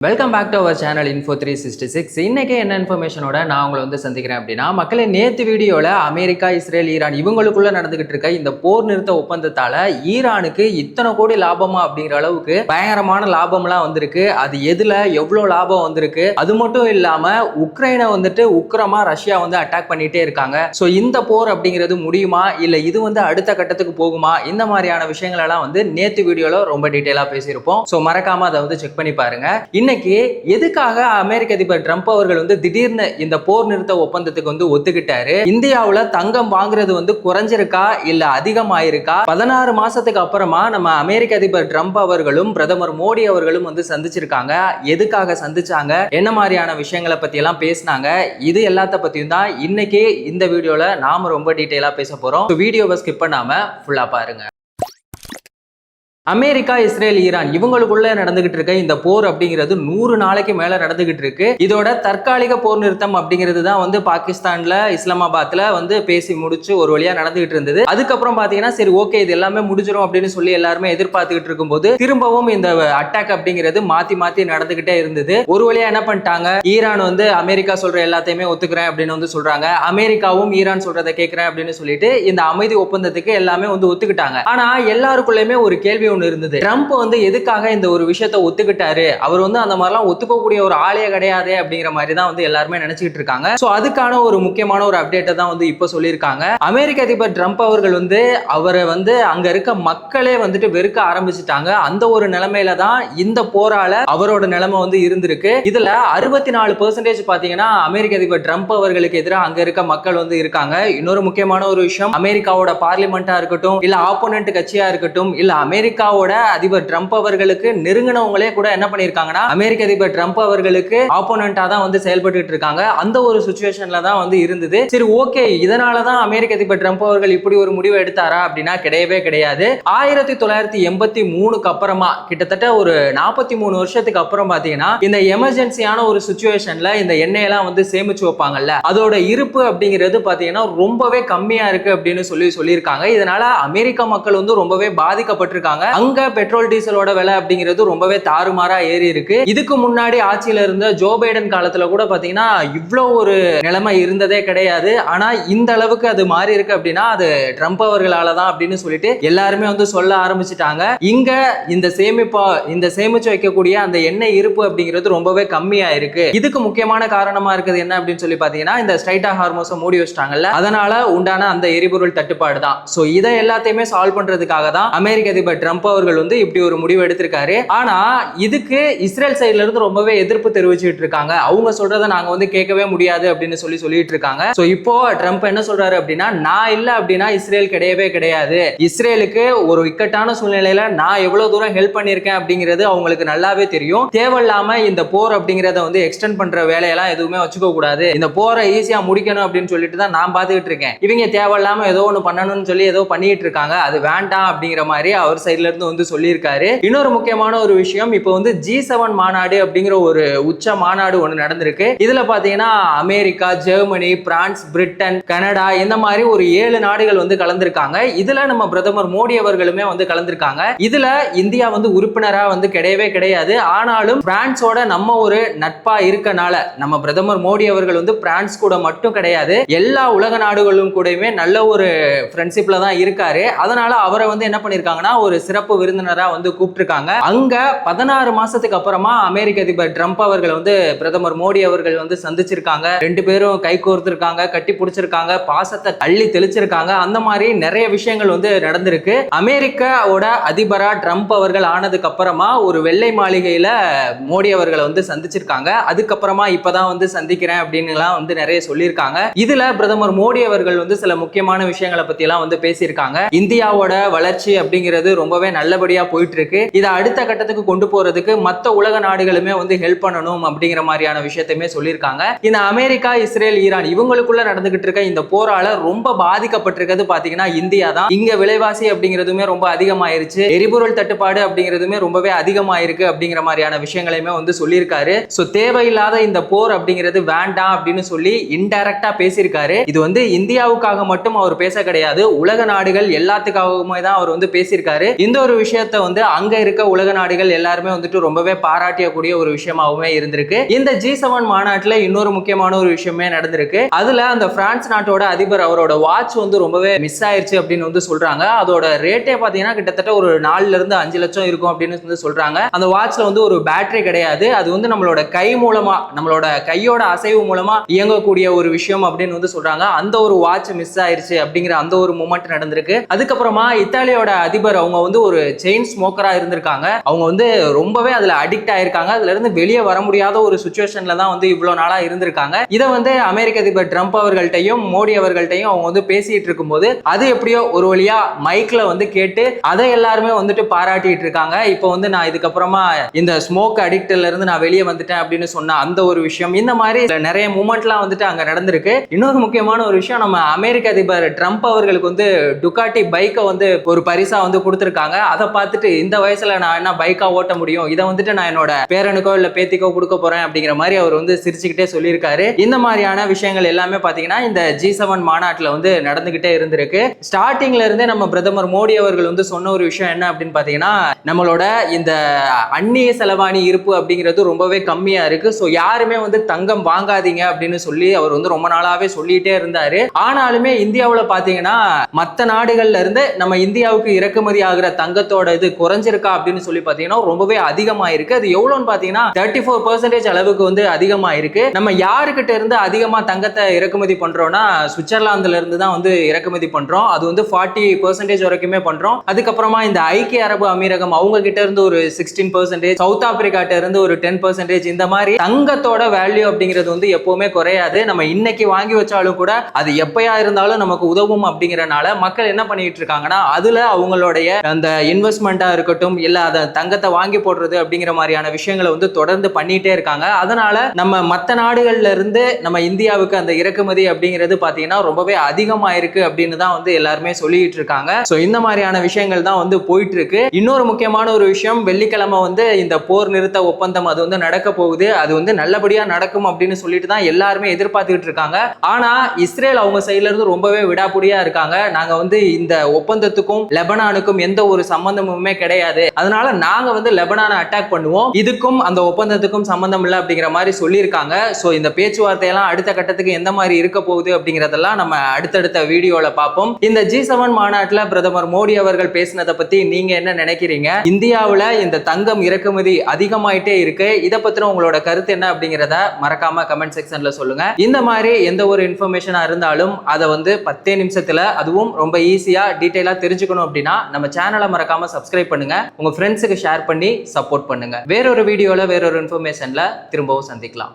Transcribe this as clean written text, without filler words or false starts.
Welcome back to our channel Info 366. இன்னைக்கு என்ன இன்ஃபர்மேஷனோட நான் உங்களை சந்திக்கிறேன் அப்படின்னா, மக்களே நேற்று வீடியோவில் அமெரிக்கா, இஸ்ரேல், ஈரான் இவங்களுக்குள்ள நடந்துகிட்டு இருக்க இந்த போர் நிறுத்த ஒப்பந்தத்தால ஈரானுக்கு இத்தனை கோடி லாபமா அப்படிங்கிற அளவுக்கு பயங்கரமான லாபம்லாம் வந்திருக்கு. அது எதுல எவ்வளோ லாபம் வந்திருக்கு, அது மட்டும் இல்லாம உக்ரைனை உக்கிரமா ரஷ்யா அட்டாக் பண்ணிட்டே இருக்காங்க. ஸோ இந்த போர் அப்படிங்கிறது முடியுமா, இல்லை இது அடுத்த கட்டத்துக்கு போகுமா, இந்த மாதிரியான விஷயங்கள் எல்லாம் நேற்று வீடியோல ரொம்ப டீட்டெயிலா பேசியிருப்போம். ஸோ மறக்காம அதை செக் பண்ணி பாருங்க. இன்னைக்கு எதுக்காக அமெரிக்க அதிபர் ட்ரம்ப் அவர்கள் திடீர்னு இந்த போர் நிறுத்த ஒப்பந்தத்துக்கு ஒத்துக்கிட்டாரு? இந்தியாவுல தங்கம் வாங்குறது குறைஞ்சிருக்கா இல்ல அதிகமாயிருக்கா? 16 மாசத்துக்கு அப்புறமா நம்ம அமெரிக்க அதிபர் ட்ரம்ப் அவர்களும் பிரதமர் மோடி அவர்களும் சந்திச்சிருக்காங்க. எதுக்காக சந்திச்சாங்க, என்ன மாதிரியான விஷயங்களை பத்தி எல்லாம் பேசினாங்க, இது எல்லாத்த பத்தியும் தான் இன்னைக்கு இந்த வீடியோல நாம ரொம்ப டீட்டெயிலா பேச போறோம். வீடியோவை ஸ்கிப் பண்ணாம ஃபுல்லா பாருங்க. அமெரிக்கா, இஸ்ரேல், ஈரான் இவங்களுக்குள்ள நடந்துகிட்டு இருக்க இந்த போர் அப்படிங்கிறது 100 நாளைக்கு மேல நடந்துகிட்டு இருக்கு. இதோட தற்காலிக போர் நிறுத்தம் அப்படிங்கிறது தான் பாகிஸ்தான்ல இஸ்லாமாபாத்ல பேசி முடிச்சு ஒரு வழியா நடந்துகிட்டு இருந்தது. அதுக்கப்புறம் பாத்தீங்கன்னா சரி ஓகே இது எல்லாமே முடிஞ்சிடும் அப்படின்னு சொல்லி எல்லாருமே எதிர்பார்த்துக்கிட்டு இருக்கும்போது திரும்பவும் இந்த அட்டாக் அப்படிங்கிறது மாத்தி மாத்தி நடந்துகிட்டே இருந்தது. ஒரு வழியா என்ன பண்ணிட்டாங்க, ஈரான் அமெரிக்கா சொல்ற எல்லாத்தையுமே ஒத்துக்கிறேன் அப்படின்னு சொல்றாங்க. அமெரிக்காவும் ஈரான் சொல்றதை கேட்கிறேன் அப்படின்னு சொல்லிட்டு இந்த அமைதி ஒப்பந்தத்துக்கு எல்லாமே ஒத்துக்கிட்டாங்க. ஆனா எல்லாருக்குள்ளயுமே ஒரு கேள்வி இருந்தது. ட்ரம்ப் எதுக்காக இந்த ஒரு விஷயத்தை ஒத்துக்கிட்டாரு, அவர் அந்த மாதிரிலாம் ஒத்துக்கக்கூடிய ஒரு ஆளே கிடையாது அப்படிங்கிற மாதிரி தான் எல்லாருமே நினைச்சிட்டு இருக்காங்க. சோ அதுக்கான ஒரு முக்கியமான ஒரு அப்டேட்டை தான் இப்ப சொல்லியிருக்காங்க. அமெரிக்க அதிபர் ட்ரம்ப் அவர்கள் அவரை அங்க இருக்க மக்களே வெறுக்க ஆரம்பிச்சுட்டாங்க. அந்த ஒரு நிலைமையில தான் இந்த போரால அவரோட நிலைமை இருந்திருக்கு. இதுல 64% பாத்தீங்கன்னா அமெரிக்க அதிபர் ட்ரம்ப் அவர்களுக்கு எதிராக அங்க இருக்க மக்கள் இருக்காங்க. இன்னொரு முக்கியமான ஒரு விஷயம், அமெரிக்காவோட பார்லிமெண்டா இருக்கட்டும், இல்ல ஆப்போனன்ட் கட்சியா இருக்கட்டும், இல்ல அமெரிக்காவோட அதிபர் ட்ரம்ப் அவர்களுக்கு நெருங்கினவங்களே கூட என்ன பண்ணிருக்காங்கன்னா அமெரிக்க அதிபர் ட்ரம்ப் அவர்களுக்கு ஆப்போனண்டா தான் செயல்பட்டு இருக்காங்க. அந்த ஒரு சிச்சுவேஷன்ல தான் இருந்தது. சரி ஓகே, இதனாலதான் அமெரிக்க அதிபர் ட்ரம்ப் அவர்கள் இப்படி ஒரு முடிவை எடுத்தாரா அப்படின்னா கிடையவே கிடையாது. 1983க்கு அப்புறமா கிட்டத்தட்ட ஒரு 43 வருஷத்துக்கு அப்புறம் பாத்தீங்கன்னா இந்த எமர்ஜென்சியான ஒரு சிச்சுவேஷன்ல இந்த எண்ணெயெல்லாம் சேமிச்சு வைப்பாங்கல்ல, அதோட இருப்பு அப்படிங்கிறது பாத்தீங்கன்னா ரொம்பவே கம்மியா இருக்கு அப்படின்னு சொல்லியிருக்காங்க. இதனால அமெரிக்க மக்கள் ரொம்பவே பாதிக்கப்பட்டிருக்காங்க. அங்க பெட்ரோல் டீசலோட விலை அப்படிங்கிறது ரொம்பவே தாறுமாறா ஏறி இருக்கு. இதுக்கு முன்னாடி ஆட்சியில இருந்த ஜோ பைடன் காலத்துல கூட பாத்தீங்கன்னா இவ்வளவு ஒரு நிலைமை இருந்ததே கிடையாது. ஆனா இந்த அளவுக்கு அது மாறி இருக்கு அப்படின்னா அது ட்ரம்ப் அவர்களால தான் அப்படின்னு சொல்லிட்டு எல்லாருமே சொல்ல ஆரம்பிச்சுட்டாங்க. இங்க இந்த சேமிச்சு வைக்கக்கூடிய அந்த எண்ணெய் இருப்பு அப்படிங்கிறது ரொம்பவே கம்மியா இருக்கு. இதுக்கு முக்கியமான காரணமா இருக்குது என்ன அப்படின்னு சொல்லி பாத்தீங்கன்னா இந்த ஸ்ட்ரைட் ஆஃப் ஹார்மோஸை மூடி வச்சிட்டாங்கல்ல, அதனால உண்டான அந்த எரிபொருள் தட்டுப்பாடு தான். சோ இதை எல்லாத்தையுமே சால்வ் பண்றதுக்காக தான் அமெரிக்க அதிபர் ட்ரம்ப் அவர்கள் இப்படி ஒரு முடிவு எடுத்திருக்காரு. ஆனா இதுக்கு இஸ்ரேல் சைடுல இருந்து ரொம்பவே எதிர்ப்பு தெரிவிச்சிட்டு இருக்காங்க. அவங்க சொல்றதை நாங்க கேட்கவே முடியாது அப்படின்னு சொல்லிட்டு இருக்காங்க. சோ இப்போ ட்ரம்ப் என்ன சொல்றாரு அப்படின்னா, நான் இல்ல அப்படின்னா இஸ்ரேல் கிடையவே கிடையாது. இஸ்ரேலுக்கு ஒரு இக்கட்டான சூழ்நிலையில நான் எவ்வளவு தூரம் ஹெல்ப் பண்ணிருக்கேன் அப்படிங்கிறது அவங்களுக்கு நல்லாவே தெரியும். தேவையில்லாம இந்த போர் அப்படிங்கறத எக்ஸ்டெண்ட் பண்ற வேலையெல்லாம் எதுவுமே வச்சுக்க கூடாது. இந்த போரை ஈஸியா முடிக்கணும் அப்படின்னு சொல்லிட்டு தான் நான் பாத்துக்கிட்டு இருக்கேன். இவங்க தேவையில்லாம ஏதோ ஒண்ணு பண்ணணும்னு சொல்லி ஏதோ பண்ணிட்டு இருக்காங்க, அது வேண்டாம் அப்படிங்கிற மாதிரி அவர் சைட்ல இருந்து சொல்லியிருக்காரு. இன்னொரு முக்கியமான ஒரு விஷயம், இப்போ G7 மாநாடு அப்படிங்கிற ஒரு உச்ச மாநாடு ஒன்று நடந்திருக்கு. இதுல பாத்தீங்கன்னா America, Germany, France, Britain, Canada இந்த மாதிரி ஒரு 7 நாடுகள் கலந்திருக்காங்க. இதுல நம்ம பிரதமர் மோடி அவர்களுமே கலந்திருக்காங்க. இதுல இந்தியா உறுப்பினரா கிடையவே கிடையாது. ஆனாலும் பிரான்ஸோட நம்ம ஒரு நட்பா இருக்கனால நம்ம பிரதமர் மோடி அவர்கள் பிரான்ஸ் கூட மட்டும் கிடையாது, எல்லா உலக நாடுகளும் கூடயுமே நல்ல ஒரு ஃப்ரெண்ட்ஷிப்ல தான் இருக்காரு. அதனால அவரை என்ன பண்ணிருக்காங்கன்னா ஒரு சிறப்பு விருந்தினரா கூப்பிட்டிருக்காங்க. அங்க 16 மாசத்துக்கு அப்புறமா அமெரிக்க அதிபர் ட்ரம்ப் அவர்கள் பிரதமர் மோடி அவர்கள் சந்திச்சிருக்காங்க. ரெண்டு பேரும் கை கோர்த்திருக்காங்க, கட்டி பிடிச்சிருக்காங்க, பாசத்தை அள்ளி தெளிச்சிருக்காங்க. அந்த மாதிரி நிறைய விஷயங்கள் நடந்திருக்கு. அமெரிக்காவோட அதிபரா ட்ரம்ப் அவர்கள் ஆனதுக்கு அப்புறமா ஒரு வெள்ளை மாளிகையில மோடி அவர்களை சந்திச்சிருக்காங்க. அதுக்கப்புறமா இப்பதான் சந்திக்கிறேன் அப்படின்னு எல்லாம் நிறைய சொல்லியிருக்காங்க. இதுல பிரதமர் மோடி அவர்கள் சில முக்கியமான விஷயங்களை பத்தி எல்லாம் பேசியிருக்காங்க. இந்தியாவோட வளர்ச்சி அப்படிங்கிறது ரொம்பவே நல்லபடியா போயிட்டு இருக்கு. இதை அடுத்த கட்டத்துக்கு கொண்டு போறதுக்கு மற்ற உலக நாடுகளுமே ஹெல்ப் பண்ணணும் அப்படிங்கிற மாதிரியான விஷயத்தையுமே சொல்லியிருக்காங்க. இந்த அமெரிக்கா, இஸ்ரேல், ஈரான் இவங்களுக்குள்ள நடந்துகிட்டு இருக்க இந்த போரால ரொம்ப பாதிக்கப்பட்டிருக்கிறது பாத்தீங்கன்னா இந்தியா தான். இங்க விலைவாசி அப்படிங்கிறதுமே ரொம்ப அதிகமாயிருச்சு, எரிபொருள் தட்டுப்பாடு அப்படிங்கிறதுமே ரொம்பவே அதிகமாயிருக்கு அப்படிங்கிற மாதிரியான விஷயங்களையுமே சொல்லியிருக்காரு. சோ தேவையில்லாத இந்த போர் அப்படிங்கிறது வேண்டாம் அப்படின்னு சொல்லி இன்டைரக்டா பேசியிருக்காரு. இது இந்தியாவுக்காக மட்டும் அவர் பேச கிடையாது, உலக நாடுகள் எல்லாத்துக்காகவுமே தான் அவர் பேசியிருக்காரு. இந்த ஒரு விஷயத்த வந்து அங்க இருக்க உலக நாடுகள் எல்லாருமே வந்துட்டு ரொம்பவே பாராட்டியக்கூடிய ஒரு விஷயமாவே இருந்திருக்கு. இந்த G7 மாநாட்டுல இன்னொரு முக்கியமான ஒரு விஷயமே நடந்திருக்கு. அதுல அந்த பிரான்ஸ் நாட்டோட அதிபர் அவரோட வாட்ச் வந்து ரொம்பவே மிஸ் ஆயிருச்சு அப்படின்னு வந்து சொல்றாங்க. அதோட ரேட்டே பாத்தீங்கன்னா கிட்டத்தட்ட ஒரு 4 இருந்து 5 லட்சம் இருக்கும் அப்படின்னு வந்து சொல்றாங்க. அந்த வாட்ச்ல வந்து ஒரு பேட்டரி கிடையாது. அது வந்து நம்மளோட கை மூலமா, நம்மளோட கையோட அசைவு மூலமா இயங்கக்கூடிய ஒரு விஷயம் அப்படின்னு வந்து சொல்றாங்க. அந்த ஒரு வாட்ச் மிஸ் ஆயிருச்சு அப்படிங்கிற அந்த ஒரு மூமெண்ட் நடந்திருக்கு. அதுக்கப்புறமா இத்தாலியோட அதிபர் அவங்க வந்து ஒரு செயின் ஸ்மோக்கரா இருந்திருக்காங்க. அவங்க வந்து ரொம்பவே அதுல அடிக்ட் ஆயிருக்காங்க. அதுல இருந்து வெளியே வர முடியாத ஒரு சுச்சுவேஷன்ல தான் வந்து இவ்வளவு நாளா இருந்திருக்காங்க. இதை வந்து அமெரிக்க அதிபர் ட்ரம்ப் அவர்கள்ட்டையும் மோடி அவர்கள்ட்டையும் அவங்க வந்து பேசிட்டு இருக்கும்போது அது எப்படியோ ஒரு வழியா மைக்ல வந்து கேட்டு அதை எல்லாருமே வந்துட்டு பாராட்டிட்டு இருக்காங்க. இப்போ வந்து நான் இதுக்கப்புறமா இந்த ஸ்மோக் அடிக்ட்ல இருந்து நான் வெளியே வந்துட்டேன் அப்படின்னு சொன்ன அந்த ஒரு விஷயம், இந்த மாதிரி நிறைய மூமெண்ட்லாம் வந்துட்டு அங்க நடந்திருக்கு. இன்னொரு முக்கியமான ஒரு விஷயம், நம்ம அமெரிக்க அதிபர் ட்ரம்ப் அவர்களுக்கு வந்து டுகாட்டி பைக்கை வந்து ஒரு பரிசா வந்து கொடுத்திருக்காங்க. அதை பார்த்துட்டு இந்த வயசுல நான் என்ன பைக்கா ஓட்ட முடியும், இதை வந்துட்டு நான் என்னோட பேரனுக்கோ இல்ல பேத்திக்கோ கொடுக்க போறேன் அப்படிங்கிற மாதிரி அவர் வந்து சிரிச்சுக்கிட்டே சொல்லியிருக்காரு. இந்த மாதிரியான விஷயங்கள் எல்லாமே பாத்தீங்கன்னா இந்த G7 மாநாட்டுல வந்து நடந்துகிட்டே இருந்திருக்கு. ஸ்டார்டிங்ல இருந்தே நம்ம பிரதமர் மோடி அவர்கள் வந்து சொன்ன ஒரு விஷயம் என்ன அப்படின்னு பாத்தீங்கன்னா, நம்மளோட இந்த அந்நிய செலவாணி இருப்பு அப்படிங்கிறது ரொம்பவே கம்மியா இருக்கு. சோ யாருமே வந்து தங்கம் வாங்காதீங்க அப்படின்னு சொல்லி அவர் வந்து ரொம்ப நாளாவே சொல்லிட்டே இருந்தாரு. ஆனாலுமே இந்தியாவுல பாத்தீங்கன்னா மத்த நாடுகள்ல இருந்து நம்ம இந்தியாவுக்கு இறக்குமதி ஆகிற தங்கத்தோட இது குறைஞ்சிருக்கா அப்படின்னு சொல்லி பாத்தீங்கன்னா ரொம்பவே அதிகமா இருக்கு. அது எவ்வளவுன்னு பாத்தீங்கன்னா 34% அளவுக்கு வந்து அதிகமா இருக்கு. நம்ம யாருக்கிட்ட இருந்து அதிகமா தங்கத்தை இறக்குமதி பண்றோம்னா சுவிட்சர்லாந்துல இருந்து தான் வந்து இறக்குமதி பண்றோம். அது வந்து 40% வரைக்குமே பண்றோம். அதுக்கப்புறமா இந்த ஐக்கிய அரபு அமீரகம் அவங்க கிட்ட இருந்து ஒரு 16%, சவுத் ஆப்பிரிக்காட்ட இருந்து ஒரு 10%, இந்த மாதிரி தங்கத்தோட வேல்யூ அப்படிங்கிறது வந்து எப்பவுமே குறையாது. நம்ம இன்னைக்கு வாங்கி வச்சாலும் கூட அது எப்பயா இருந்தாலும் நமக்கு உதவும் அப்படிங்கறனால மக்கள் என்ன பண்ணிட்டு இருக்காங்கன்னா அதுல அவங்களுடைய அந்த இன்வெஸ்ட்மெண்டா இருக்கட்டும் இல்ல அத தங்கத்தை வாங்கி போடுறது அப்படிங்கிற மாதிரியான விஷயங்களை வந்து தொடர்ந்து பண்ணிட்டே இருக்காங்க. அதனால நம்ம மத்த நாடுகள்ல இருந்து நம்ம இந்தியாவுக்கு அந்த இறக்குமதி அப்படிங்கிறது பாத்தீங்கன்னா ரொம்பவே அதிகமா இருக்கு அப்படின்னு தான் வந்து எல்லாருமே சொல்லிட்டு இருக்காங்க. சோ இந்த மாதிரியான விஷயங்கள் தான் வந்து போயிட்டு இருக்கு. இன்னொரு முக்கியமான ஒரு விஷயம், வெள்ளிக்கிழமை வந்து இந்த போர் நிறுத்த ஒப்பந்தம் அது வந்து நடக்க போகுது. அது வந்து நல்லபடியா நடக்கும் அப்படின்னு சொல்லிட்டு தான் எல்லாருமே எதிர்பார்த்துக்கிட்டு இருக்காங்க. ஆனா இஸ்ரேல் அவங்க சைடுல இருந்து ரொம்பவே விடாப்புடியா இருக்காங்க. நாங்க வந்து இந்த ஒப்பந்தத்துக்கும் லெபனானுக்கும் எந்த ஒரு சம்பந்தமுமே கிடையாது, அதனால நாங்க வந்து லெபனானை அட்டாக் பண்ணுவோம், இதுக்கும் அந்த ஒப்பந்தத்துக்கும் சம்பந்தம் இல்லை அப்படிங்கிற மாதிரி சொல்லியிருக்காங்க. சோ இந்த பேச்சுவார்த்தையெல்லாம் அடுத்த கட்டத்துக்கு எந்த மாதிரி இருக்க போகுது அப்படிங்கறதெல்லாம் நம்ம அடுத்தடுத்த வீடியோல பார்ப்போம். இந்த G7 மாநாட்டுல பிரதமர் மோடி அவர்கள் பேசினதை பத்தி நீங்க என்ன நினைக்கிறீங்க? இந்தியாவுல இந்த தங்கம் இறக்குமதி அதிகமாயிட்டே இருக்கு, இதை பத்தின உங்களோட கருத்து என்ன அப்படிங்கிறத மறக்காம கமெண்ட் செக்ஷன்ல சொல்லுங்க. இந்த மாதிரி எந்த ஒரு இன்ஃபர்மேஷனா இருந்தாலும் அதை வந்து 10 நிமிஷத்துல அதுவும் ரொம்ப ஈஸியா டீடைலா தெரிஞ்சுக்கணும் அப்படின்னா நம்ம சேனலை மறக்காம சப்ஸ்கிரைப் பண்ணுங்க, உங்க ஃப்ரெண்ட்ஸுக்கு ஷேர் பண்ணி சப்போர்ட் பண்ணுங்க. வேறொரு வீடியோல வேறொரு இன்ஃபர்மேஷன்ல திரும்பவும் சந்திக்கலாம்.